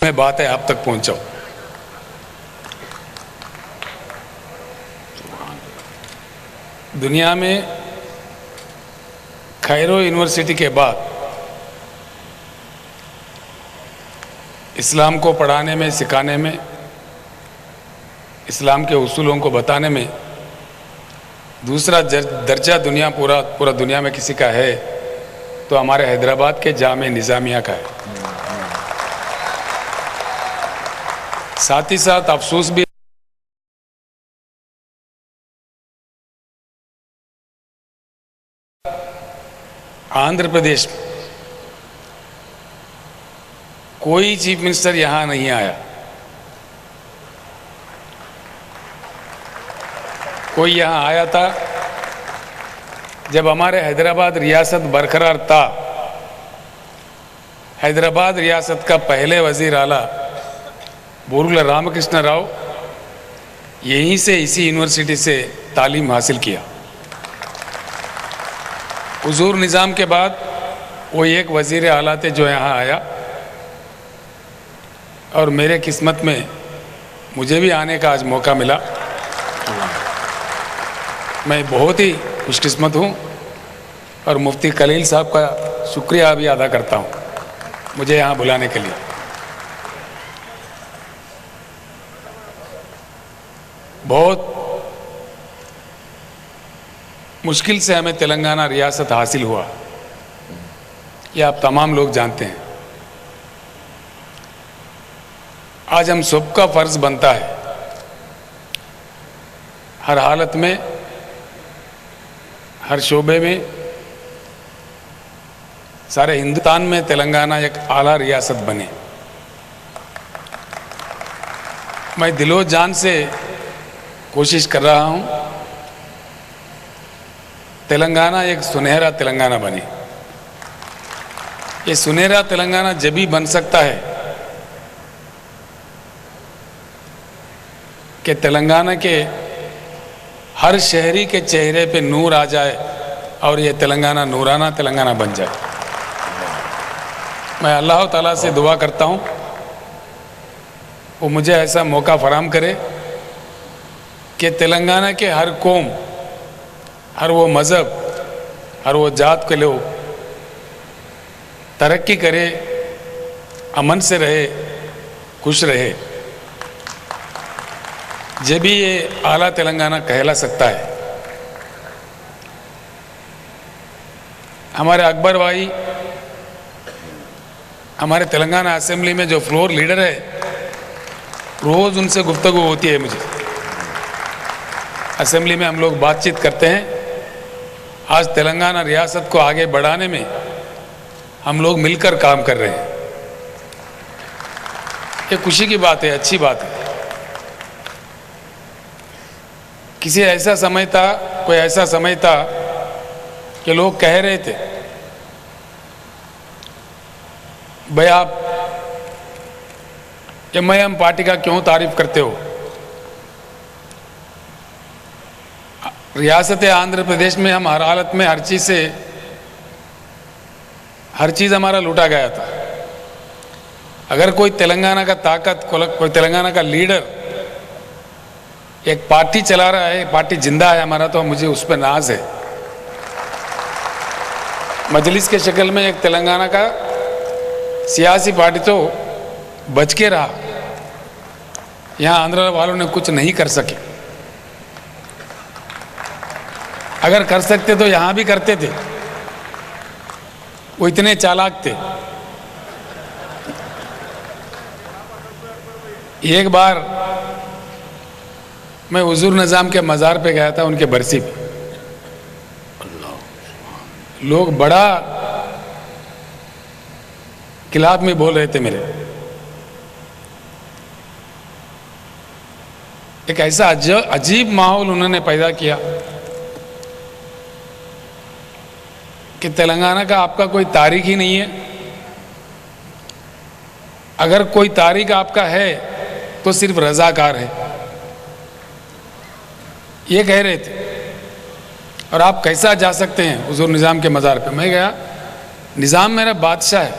में बात है आप तक पहुंचाऊं। दुनिया में कायरो यूनिवर्सिटी के बाद इस्लाम को पढ़ाने में, सिखाने में, इस्लाम के उसूलों को बताने में दूसरा दर्जा पूरा दुनिया में किसी का है तो हमारे हैदराबाद के जामे निज़ामिया का है। साथ ही साथ अफसोस भी आंध्र प्रदेश में कोई चीफ मिनिस्टर यहां नहीं आया, कोई यहां आया था जब हमारे हैदराबाद रियासत बरकरार था। हैदराबाद रियासत का पहले वजीर आला बोरुला रामकृष्ण राव यहीं से, इसी यूनिवर्सिटी से तालीम हासिल किया। हुजूर निज़ाम के बाद वो एक वजीर आला थे जो यहाँ आया और मेरे किस्मत में मुझे भी आने का आज मौका मिला। मैं बहुत ही खुशकिस्मत हूँ और मुफ्ती खलील साहब का शुक्रिया भी अदा करता हूँ मुझे यहाँ बुलाने के लिए। बहुत मुश्किल से हमें तेलंगाना रियासत हासिल हुआ, ये आप तमाम लोग जानते हैं। आज हम सबका फर्ज बनता है हर हालत में, हर शोबे में, सारे हिंदुस्तान में तेलंगाना एक आला रियासत बने। मैं दिलो जान से कोशिश कर रहा हूं तेलंगाना एक सुनहरा तेलंगाना बने। ये सुनहरा तेलंगाना जब भी बन सकता है कि तेलंगाना के हर शहरी के चेहरे पे नूर आ जाए और ये तेलंगाना नूराना तेलंगाना बन जाए। मैं अल्लाह ताला से दुआ करता हूँ वो मुझे ऐसा मौका फराहम करे कि तेलंगाना के हर कौम, हर वो मज़हब, हर वो जात के लोग तरक्की करे, अमन से रहे, खुश रहे। जब भी ये आला तेलंगाना कहला सकता है। हमारे अकबर भाई हमारे तेलंगाना असेंबली में जो फ्लोर लीडर है, रोज़ उनसे गुफ्तगू होती है मुझे। असेंबली में हम लोग बातचीत करते हैं। आज तेलंगाना रियासत को आगे बढ़ाने में हम लोग मिलकर काम कर रहे हैं। ये खुशी की बात है, अच्छी बात है। किसी ऐसा समय था, कोई ऐसा समय था कि लोग कह रहे थे भाई आप एमआईएम पार्टी का क्यों तारीफ करते हो। रियासत आंध्र प्रदेश में हम हर हालत में हर चीज़ हमारा लूटा गया था। अगर कोई तेलंगाना का ताकत, कोई तेलंगाना का लीडर एक पार्टी चला रहा है, पार्टी जिंदा है हमारा, तो मुझे उस पर नाज है। मजलिस के शक्ल में एक तेलंगाना का सियासी पार्टी तो बच के रहा। यहाँ आंध्र वालों ने कुछ नहीं कर सके। अगर कर सकते तो यहाँ भी करते थे, वो इतने चालाक थे। एक बार मैं हुजूर निज़ाम के मज़ार पे गया था, उनके बरसी पे। लोग बड़ा खिलाफ में बोल रहे थे मेरे। एक ऐसा अजीब माहौल उन्होंने पैदा किया कि तेलंगाना का आपका कोई तारीख ही नहीं है। अगर कोई तारीख आपका है तो सिर्फ रजाकार है, ये कह रहे थे। और आप कैसा जा सकते हैं हुजूर निज़ाम के मज़ार पे। मैं गया, निज़ाम मेरा बादशाह है,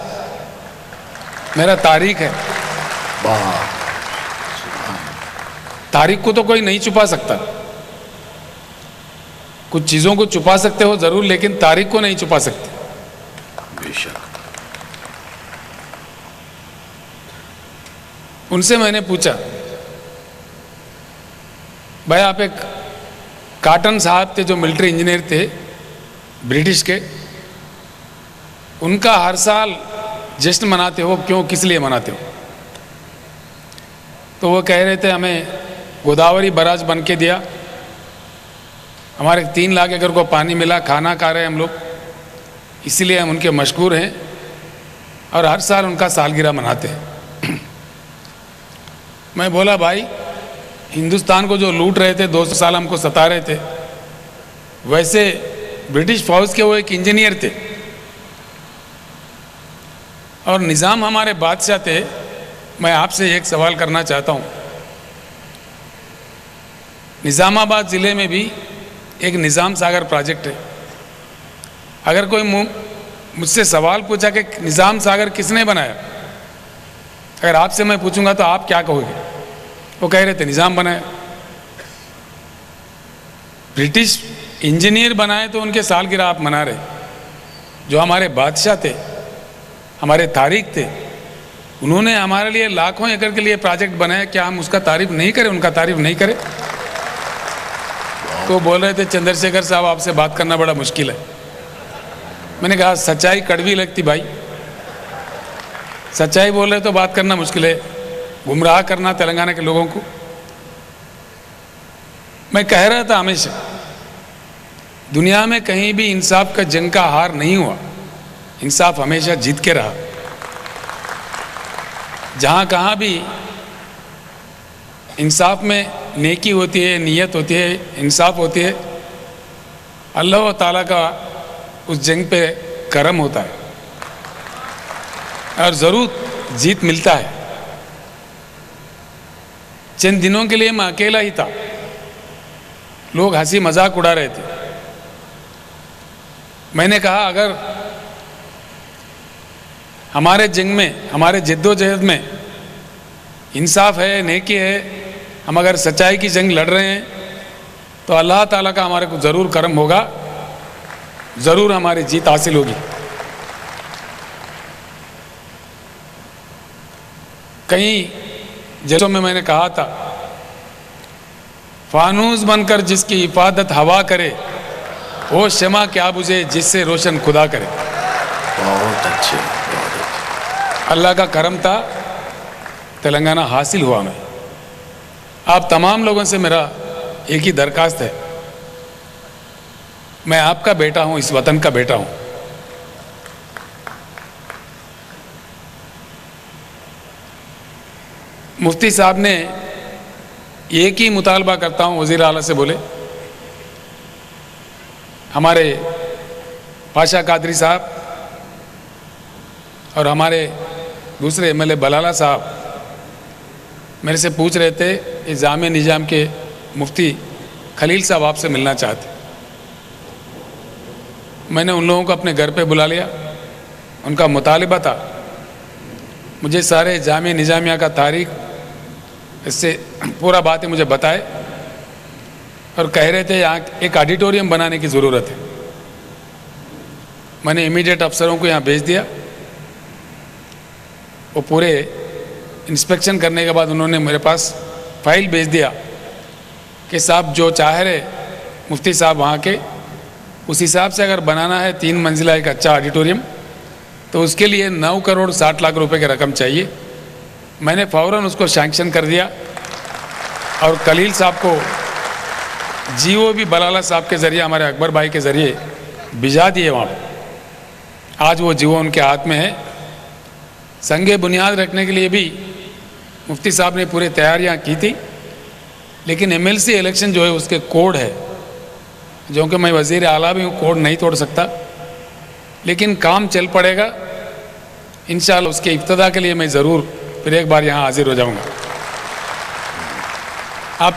मेरा तारीख है। तारीख को तो कोई नहीं छुपा सकता। कुछ चीजों को छुपा सकते हो जरूर, लेकिन तारीख को नहीं छुपा सकते। बेशक। उनसे मैंने पूछा, भाई आप एक काटन साहब थे जो मिलिट्री इंजीनियर थे ब्रिटिश के, उनका हर साल जश्न मनाते हो, क्यों, किस लिए मनाते हो? तो वो कह रहे थे हमें गोदावरी बराज बन के दिया, हमारे 3 लाख एकड़ को पानी मिला, खाना खा रहे हैं हम लोग, इसीलिए हम उनके मशहूर हैं और हर साल उनका सालगिरह मनाते हैं। मैं बोला भाई, हिंदुस्तान को जो लूट रहे थे, 200 साल हमको सता रहे थे, वैसे ब्रिटिश फौज के वो एक इंजीनियर थे और निज़ाम हमारे बादशाह थे। मैं आपसे एक सवाल करना चाहता हूँ, निज़ामाबाद ज़िले में भी एक निज़ाम सागर प्रोजेक्ट है। अगर कोई मुझसे सवाल पूछा कि निज़ाम सागर किसने बनाया, अगर आपसे मैं पूछूंगा तो आप क्या कहोगे? वो कह रहे थे निज़ाम बनाया। ब्रिटिश इंजीनियर बनाए तो उनके सालगिरह आप मना रहे। जो हमारे बादशाह थे, हमारे तारीख थे, उन्होंने हमारे लिए लाखों एकड़ के लिए प्रोजेक्ट बनाया, क्या हम उसका तारीफ नहीं करें, उनका तारीफ नहीं करें? तो बोल रहे थे चंद्रशेखर साहब आपसे बात करना बड़ा मुश्किल है। मैंने कहा सच्चाई कड़वी लगती भाई, सच्चाई बोल रहे तो बात करना मुश्किल है, गुमराह करना तेलंगाना के लोगों को। मैं कह रहा था हमेशा, दुनिया में कहीं भी इंसाफ का जंग का हार नहीं हुआ, इंसाफ हमेशा जीत के रहा। जहाँ कहाँ भी इंसाफ में नेकी होती है, नियत होती है, इंसाफ होती है, अल्लाह ताला का उस जंग पे करम होता है और ज़रूर जीत मिलता है। चंद दिनों के लिए मैं अकेला ही था, लोग हंसी मजाक उड़ा रहे थे। मैंने कहा अगर हमारे जंग में, हमारे जद्दोजहद में इंसाफ है, नेकी है, हम अगर सच्चाई की जंग लड़ रहे हैं तो अल्लाह ताला का हमारे को ज़रूर करम होगा, ज़रूर हमारी जीत हासिल होगी। कई जगहों में मैंने कहा था, फानूस बनकर जिसकी इफादत हवा करे, वो शमा क्या बुझे जिससे रोशन खुदा करे। बहुत अच्छे, बहुत अच्छे। अल्लाह का करम था, तेलंगाना हासिल हुआ। मैं आप तमाम लोगों से मेरा एक ही दरखास्त है, मैं आपका बेटा हूं, इस वतन का बेटा हूं। मुफ्ती साहब ने एक ही मुतालबा करता हूं, वज़ीर आला से बोले, हमारे पाशा कादरी साहब और हमारे दूसरे एमएलए बलाला साहब मेरे से पूछ रहे थे, इस जामे निज़ाम के मुफ्ती खलील साहब आपसे मिलना चाहते। मैंने उन लोगों को अपने घर पे बुला लिया। उनका मुतालिबा था मुझे सारे जामे निज़ामिया का तारीख, इससे पूरा बातें मुझे बताए और कह रहे थे यहाँ एक ऑडिटोरियम बनाने की ज़रूरत है। मैंने इमीडिएट अफसरों को यहाँ भेज दिया। वो पूरे इंस्पेक्शन करने के बाद उन्होंने मेरे पास फाइल भेज दिया कि साहब जो चाह रहे मुफ्ती साहब वहाँ के, उस हिसाब से अगर बनाना है 3 मंजिला एक अच्छा ऑडिटोरियम, तो उसके लिए 9 करोड़ 60 लाख रुपए की रकम चाहिए। मैंने फ़ौरन उसको सैंक्शन कर दिया और खलील साहब को जीओ भी बलाला साहब के ज़रिए, हमारे अकबर भाई के ज़रिए भिजा दिए वहाँ पर। आज वो जीओ उनके हाथ में है। संगे बुनियाद रखने के लिए भी मुफ्ती साहब ने पूरी तैयारियां की थी, लेकिन एमएलसी इलेक्शन जो है उसके कोड है, जो कि मैं वज़ीर आला भी हूँ, कोड नहीं तोड़ सकता, लेकिन काम चल पड़ेगा इंशाअल्लाह। उसके इब्तिदा के लिए मैं ज़रूर फिर एक बार यहाँ हाजिर हो जाऊँगा। आप